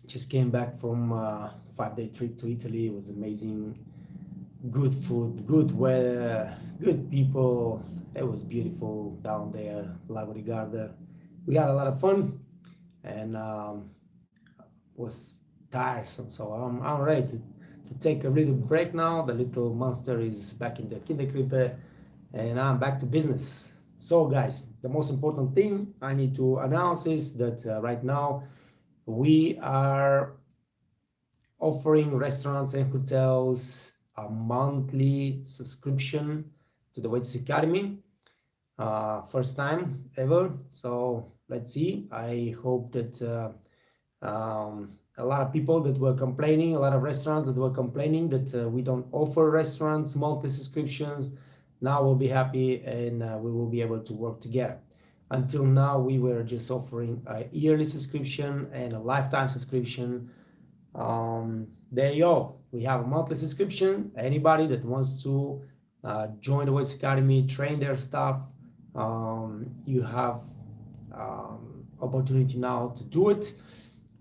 Just came back from a 5 day trip to Italy. It was amazing. Good food, good weather, good people. It was beautiful down there, Lago di Garda. We had a lot of fun and was tiresome. So I'm ready to take a little break now. The little monster is back in the Kinderkrippe and I'm back to business. So, guys, the most important thing I need to announce is that right now we are offering restaurants and hotels a monthly subscription to the Waiters Academy. First time ever. So let's see. I hope that a lot of people that were complaining, a lot of restaurants that were complaining that we don't offer restaurants monthly subscriptions, now we'll be happy and we will be able to work together. Until now, we were just offering a yearly subscription and a lifetime subscription. There you go. We have a monthly subscription. Anybody that wants to join the Waiters Academy, train their staff, you have opportunity now to do it.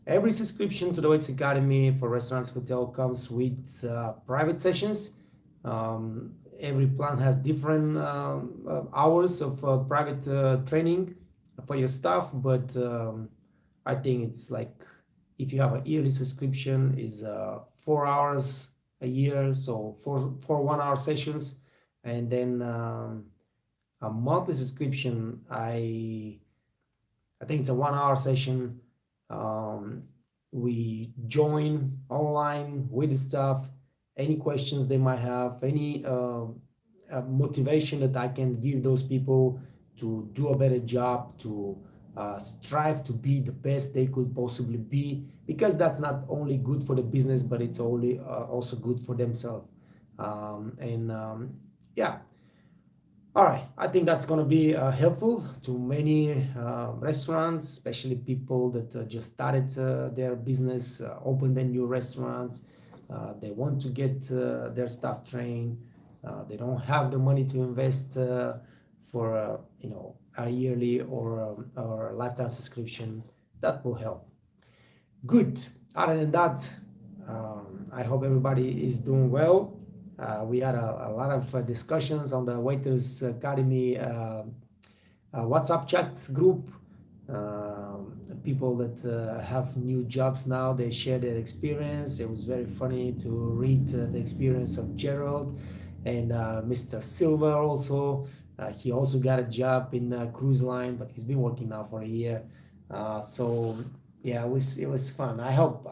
Every subscription to the Waiters Academy for restaurants hotel comes with private sessions. Every plan has different hours of private training for your staff, but I think it's like if you have a yearly subscription is 4 hours a year, so four 1 hour sessions, and then a monthly subscription. I think it's a 1 hour session. Um, we join online with the staff. Any questions they might have, any motivation that I can give those people to do a better job, to strive to be the best they could possibly be, because that's not only good for the business, but it's only also good for themselves. And yeah, all right, I think that's going to be helpful to many restaurants, especially people that just started their business, opened their new restaurants. They want to get their staff trained. They don't have the money to invest for a yearly or a lifetime subscription. That will help. Good. Other than that, I hope everybody is doing well. We had a lot of discussions on the Waiters Academy WhatsApp chat group. People that have new jobs now, they share their experience. It was very funny to read the experience of Gerald and Mr. Silver also. He also got a job in a cruise line, but he's been working now for a year. So yeah, it was fun. I hope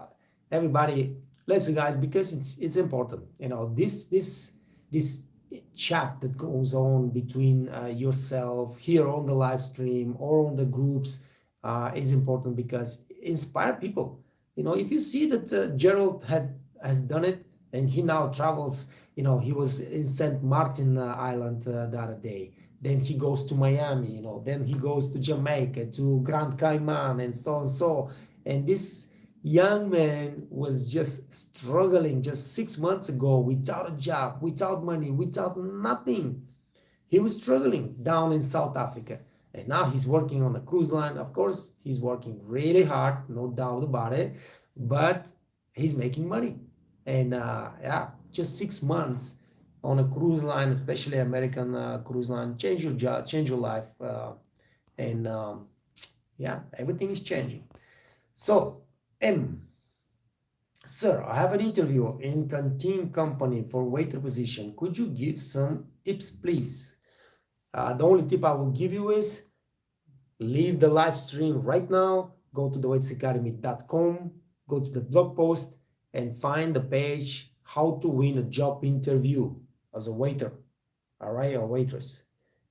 everybody listen, guys, because it's important. This chat that goes on between yourself here on the live stream or on the groups is important because inspire people. If you see that Gerald has done it and he now travels. He was in St. Martin Island the other day. Then he goes to Miami. Then he goes to Jamaica, to Grand Cayman, and so on. And this young man was just struggling just 6 months ago without a job, without money, without nothing. He was struggling down in South Africa. And now he's working on a cruise line. Of course, he's working really hard, no doubt about it, but he's making money. And yeah, just 6 months on a cruise line, especially American cruise line, change your job, change your life. And yeah, everything is changing. So, M, sir, I have an interview in canteen company for waiter position. Could you give some tips, please? The only tip I will give you is leave the live stream right now, go to thewaitersacademy.com, go to the blog post and find the page how to win a job interview as a waiter, all right, or waitress.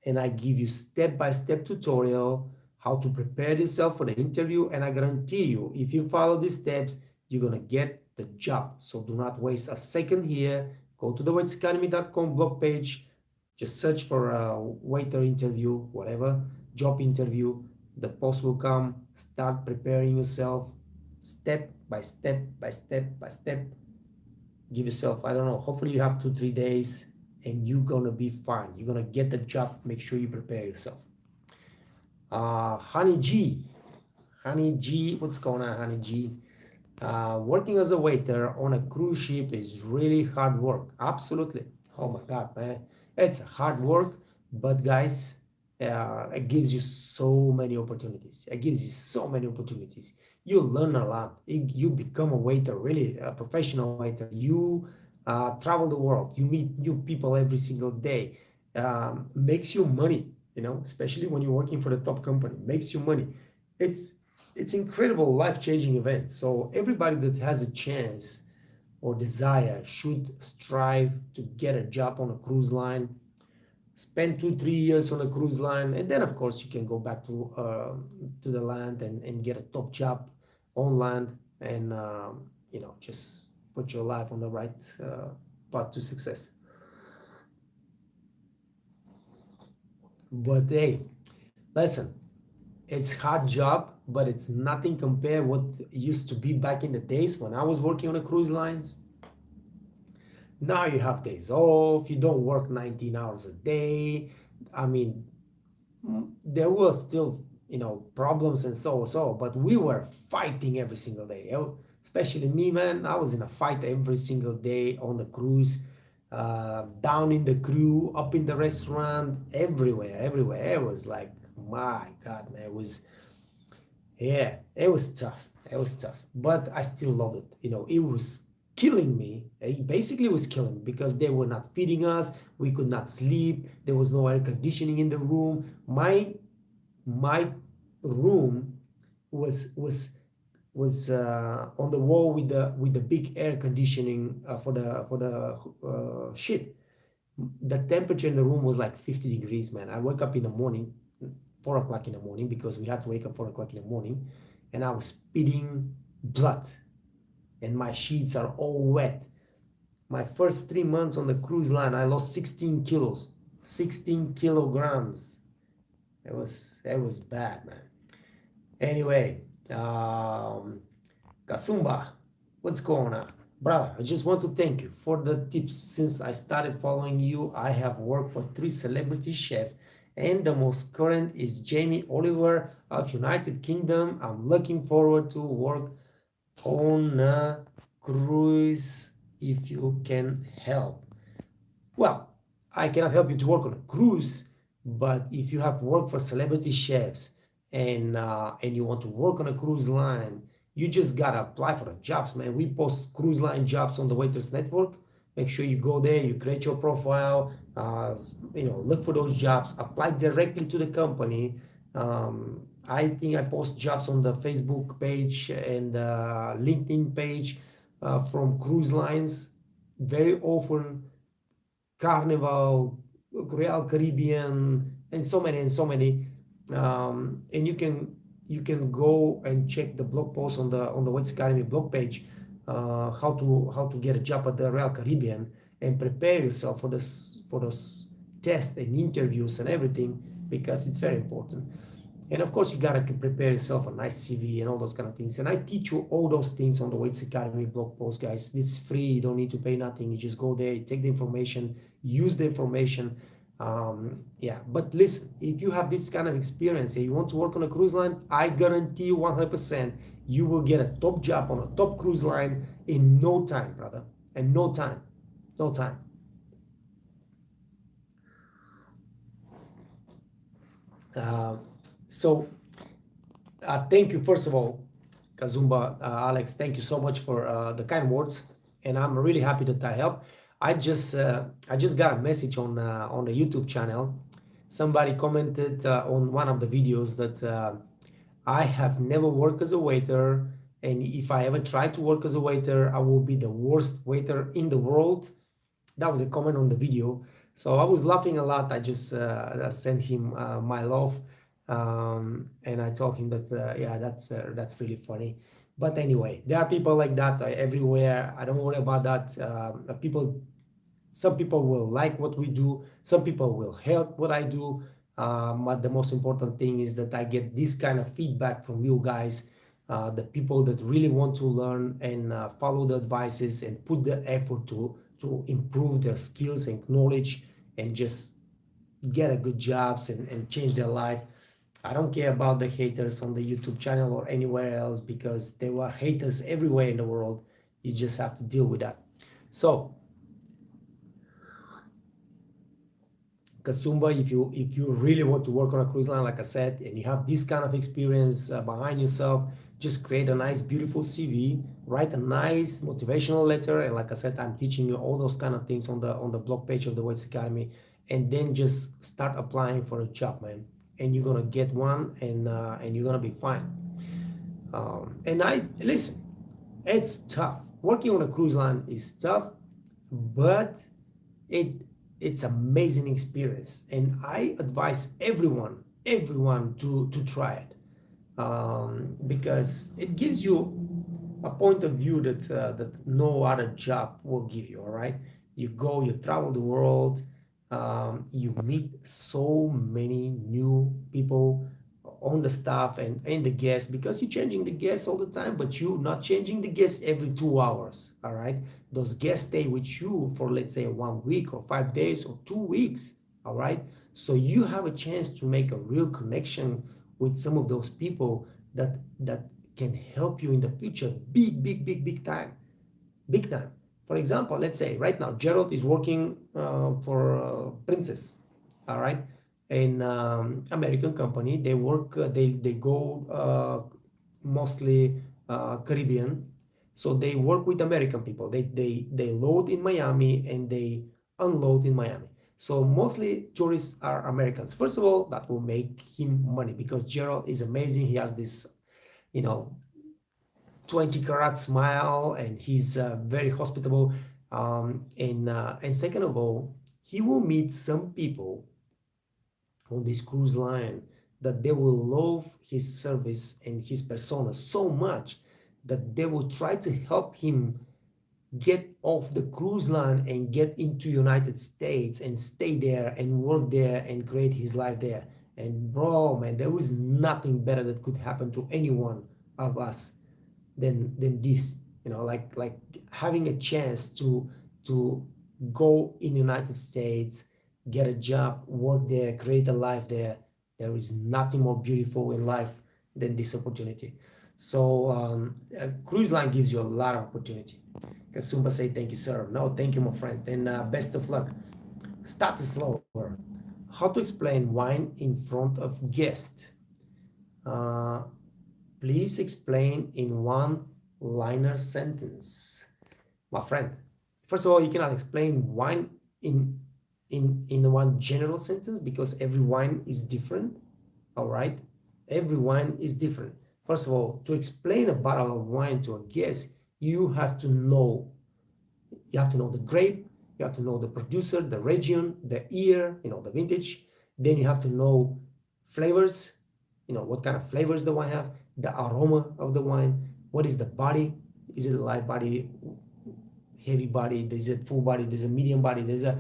And I give you step-by-step tutorial how to prepare yourself for the interview, and I guarantee you, if you follow these steps, you're gonna get the job. So do not waste a second here. Go to thewaitersacademy.com blog page, just search for a waiter interview, whatever, job interview. The post will come. Start preparing yourself step by step by step by step. Give yourself, I don't know, hopefully you have 2-3 days and you're gonna be fine. You're gonna get the job. Make sure you prepare yourself. Honey G, what's going on, Honey G? Working as a waiter on a cruise ship is really hard work. Absolutely. Oh my God, man. It's hard work, but guys, it gives you so many opportunities. It gives you so many opportunities. You learn a lot. You become a waiter, really a professional waiter. You travel the world. You meet new people every single day. Makes you money, especially when you're working for the top company. Makes you money. It's it's incredible life-changing event. So everybody that has a chance or desire should strive to get a job on a cruise line, spend 2 3 years on a cruise line, and then of course you can go back to the land and get a top job on land, and just put your life on the right path to success. But hey, listen, it's hard job, but it's nothing compared what used to be back in the days when I was working on the cruise lines. Now you have days off, you don't work 19 hours a day. I mean, there were still, problems and so, but we were fighting every single day. Especially me, man, I was in a fight every single day on the cruise, down in the crew, up in the restaurant, everywhere. It was like, my God, man, yeah, it was tough. It was tough, but I still loved it. It was killing me. It basically was killing me because they were not feeding us. We could not sleep. There was no air conditioning in the room. My room was on the wall with the big air conditioning for the ship. The temperature in the room was like 50 degrees, man. I woke up in the morning, 4 o'clock in the morning, because we had to wake up 4 o'clock in the morning, and I was spitting blood, and my sheets are all wet. My first 3 months on the cruise line, I lost 16 kilos, 16 kilograms. It was bad, man. Anyway, Kasumba, what's going on? Brother, I just want to thank you for the tips. Since I started following you, I have worked for 3 celebrity chefs, and the most current is Jamie Oliver of United Kingdom. I'm looking forward to work on a cruise if you can help. Well, I cannot help you to work on a cruise, but if you have worked for celebrity chefs and you want to work on a cruise line, you just gotta apply for the jobs, man. We post cruise line jobs on the Waiters Network. Make sure you go there, you create your profile, look for those jobs, apply directly to the company. I think I post jobs on the Facebook page and LinkedIn page from cruise lines very often. Carnival, Royal Caribbean, and so many. And you can go and check the blog post on the Waits Academy blog page, how to get a job at the Royal Caribbean, and prepare yourself for those tests and interviews and everything, because it's very important. And of course, you gotta prepare yourself a nice CV and all those kind of things. And I teach you all those things on the Waits Academy blog post, guys. This is free. You don't need to pay nothing. You just go there, you take the information, use the information. Yeah, but listen, if you have this kind of experience and you want to work on a cruise line, I guarantee you 100% you will get a top job on a top cruise line in no time, brother. And no time. No time. Uh, so thank you, first of all, Kazumba, Alex. Thank you so much for the kind words, and I'm really happy that I helped. I just got a message on the YouTube channel. Somebody commented on one of the videos that I have never worked as a waiter, and if I ever try to work as a waiter, I will be the worst waiter in the world. That was a comment on the video. So I was laughing a lot. I just sent him my love, and I told him that yeah, that's really funny. But anyway, there are people like that everywhere. I don't worry about that. Some people will like what we do. Some people will help what I do. But the most important thing is that I get this kind of feedback from you guys, the people that really want to learn and follow the advices and put the effort to improve their skills and knowledge and just get a good jobs and change their life. I don't care about the haters on the YouTube channel or anywhere else, because there were haters everywhere in the world. You just have to deal with that. So Kasumba, if you really want to work on a cruise line, like I said, and you have this kind of experience behind yourself, just create a nice, beautiful CV, write a nice motivational letter, and like I said, I'm teaching you all those kind of things on the blog page of the Waits Academy, and then just start applying for a job, man, and you're gonna get one, and you're gonna be fine. And I listen, it's tough. Working on a cruise line is tough, but it it's amazing experience, and I advise everyone to try it, because it gives you a point of view that no other job will give you. All right, you go, you travel the world, you meet so many new people on the staff and the guests, because you're changing the guests all the time, but you're not changing the guests every 2 hours. All right, those guests stay with you for, let's say, 1 week or 5 days or 2 weeks. All right, so you have a chance to make a real connection with some of those people that can help you in the future, big time, big time. For example, let's say right now Gerald is working for Princess, all right, an American company. They work, they go mostly Caribbean, so they work with American people. They load in Miami and they unload in Miami. So mostly tourists are Americans. First of all, that will make him money, because Gerald is amazing. He has this, you know, 20 karat smile, and he's very hospitable. And second of all, he will meet some people on this cruise line that they will love his service and his persona so much that they will try to help him get off the cruise line and get into United States and stay there and work there and create his life there. And bro, man, there was nothing better that could happen to any one of us than this. Like having a chance to go in United States, get a job, work there, create a life there. There is nothing more beautiful in life than this opportunity. So a cruise line gives you a lot of opportunity. Kasumba say thank you, sir. No, thank you, my friend, and best of luck. Start slower. How to explain wine in front of guests? uh, Please explain in one liner sentence. My friend, first of all, you cannot explain wine in one general sentence, because every wine is different. All right, every wine is different. First of all, to explain a bottle of wine to a guest, you have to know the grape, you have to know the producer, the region, the year, the vintage. Then you have to know flavors, what kind of flavors the wine have, the aroma of the wine, what is the body, is it a light body, heavy body, there's a full body, there's a medium body, there's a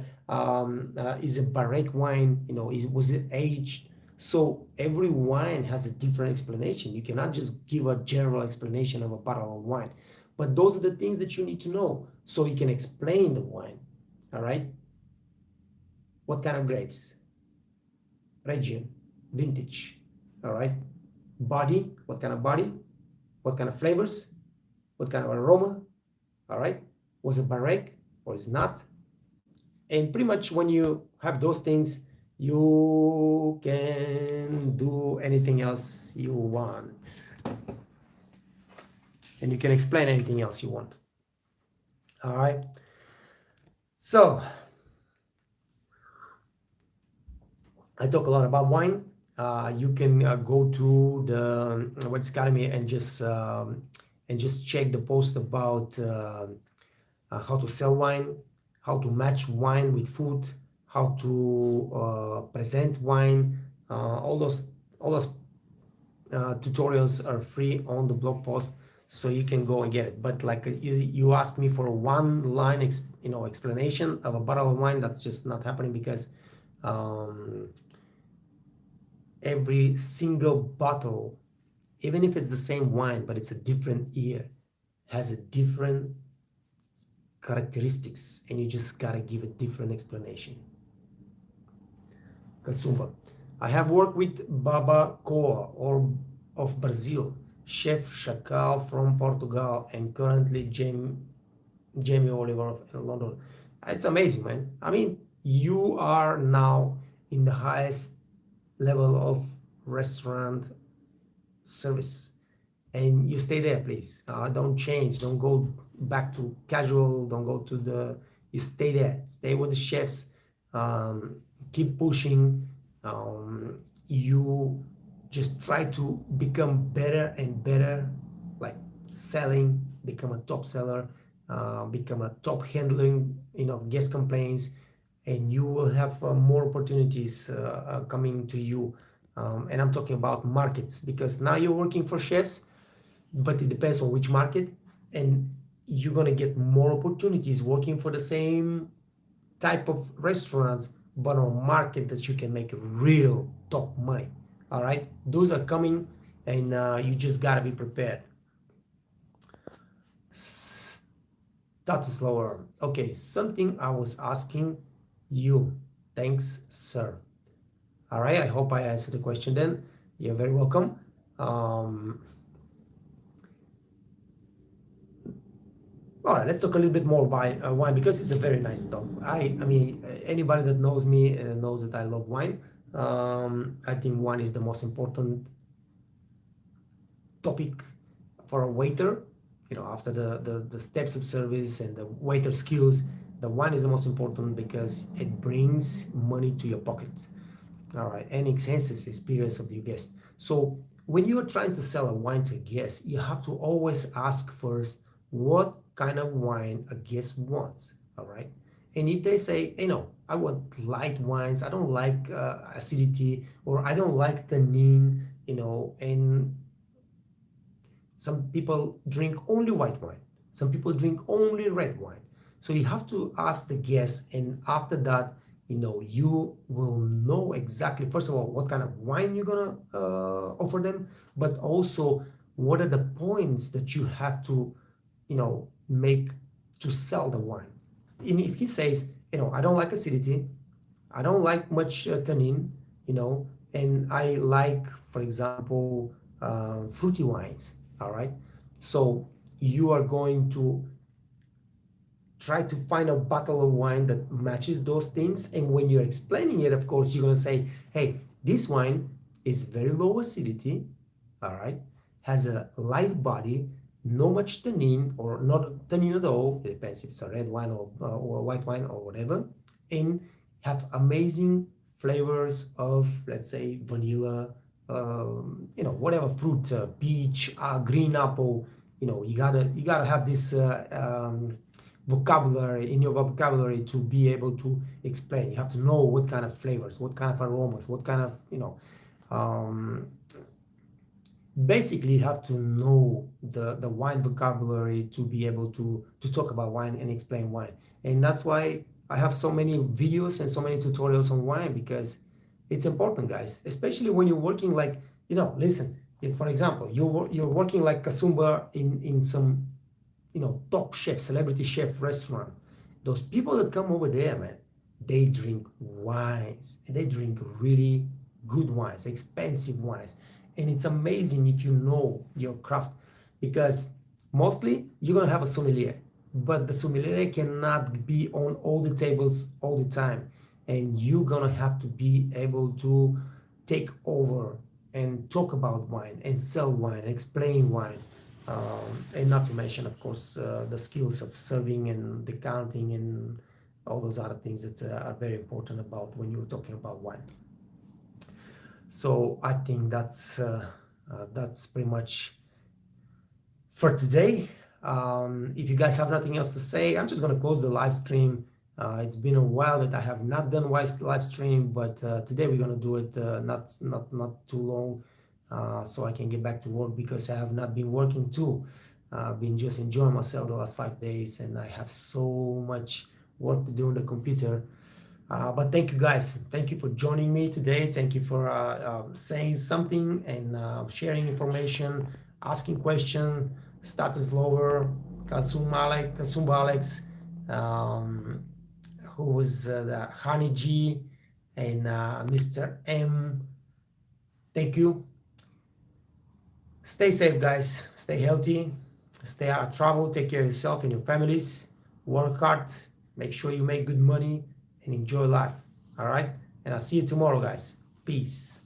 is a barrique wine, was it aged? So every wine has a different explanation. You cannot just give a general explanation of a bottle of wine, but those are the things that you need to know so you can explain the wine. All right, what kind of grapes, region, vintage. All right, body, what kind of body, what kind of flavors, what kind of aroma. All right, was it barrique or is not? And pretty much when you have those things, you can do anything else you want, and you can explain anything else you want. All right, so I talk a lot about wine. You can go to the Waits Academy and just check the post about how to sell wine, how to match wine with food, how to present wine. All those tutorials are free on the blog post, so you can go and get it. But like you asked me for a one line explanation of a bottle of wine, that's just not happening, because every single bottle, even if it's the same wine but it's a different year, has a different characteristics, and you just gotta give a different explanation. Kasumba, I have worked with Baba Coa or of Brazil, Chef Chacal from Portugal, and currently Jamie Oliver in London. It's amazing, man. I mean, you are now in the highest level of restaurant service, and you stay there, please. Don't change, don't go back to casual, don't go to the, you stay there, stay with the chefs, um, keep pushing. You just try to become better and better, like selling, become a top seller, become a top handling, guest complaints, and you will have more opportunities coming to you. And I'm talking about markets, because now you're working for chefs, but it depends on which market, and you're gonna get more opportunities working for the same type of restaurants, but on a market that you can make real top money. All right, those are coming, and you just gotta be prepared. Status lower. Okay, something I was asking you. Thanks, sir. All right, I hope I answered the question then. You're very welcome. All right, let's talk a little bit more about wine, because it's a very nice topic. I mean, anybody that knows me knows that I love wine. I think wine is the most important topic for a waiter. After the steps of service and the waiter skills, the wine is the most important because it brings money to your pocket. All right, and enhances the experience of your guest. So when you are trying to sell a wine to a guest, you have to always ask first what kind of wine a guest wants. All right, and if they say, I want light wines, I don't like acidity, or I don't like tannin, and some people drink only white wine, some people drink only red wine. So you have to ask the guest, and after that, you will know exactly, first of all, what kind of wine you're gonna offer them, but also what are the points that you have to, make to sell the wine. And if he says, I don't like acidity, I don't like much tannin, and I like, for example, fruity wines. All right, so you are going to try to find a bottle of wine that matches those things. And when you're explaining it, of course, you're going to say, hey, this wine is very low acidity, all right, has a light body, no much tannin, or not tannin at all, it depends if it's a red wine or a white wine or whatever, and have amazing flavors of, let's say, vanilla, whatever fruit, peach, green apple. You gotta have this vocabulary in your vocabulary to be able to explain. You have to know what kind of flavors, what kind of aromas, what kind of, basically you have to know the wine vocabulary to be able to talk about wine and explain wine. And that's why I have so many videos and so many tutorials on wine, because it's important, guys, especially when you're working like, listen, if, for example, you're working like Kasumba in some, top chef, celebrity chef restaurant. Those people that come over there, man, they drink wines, and they drink really good wines, expensive wines. And it's amazing if you know your craft, because mostly you're gonna have a sommelier, but the sommelier cannot be on all the tables all the time, and you're gonna have to be able to take over and talk about wine and sell wine, explain wine, and not to mention, of course, the skills of serving and decanting and all those other things that are very important about when you're talking about wine. So I think that's pretty much for today. If you guys have nothing else to say, I'm just gonna close the live stream. It's been a while that I have not done live stream, but today we're gonna do it not too long, so I can get back to work, because I have not been working too. I've been just enjoying myself the last 5 days, and I have so much work to do on the computer. But thank you, guys. Thank you for joining me today. Thank you for saying something and sharing information, asking questions. Status Lower, Kasumba Alex, who was the Honey G, and Mr. M, Thank you. Stay safe, guys. Stay healthy. Stay out of trouble. Take care of yourself and your families. Work hard. Make sure you make good money and enjoy life. All right? And I'll see you tomorrow, guys. Peace.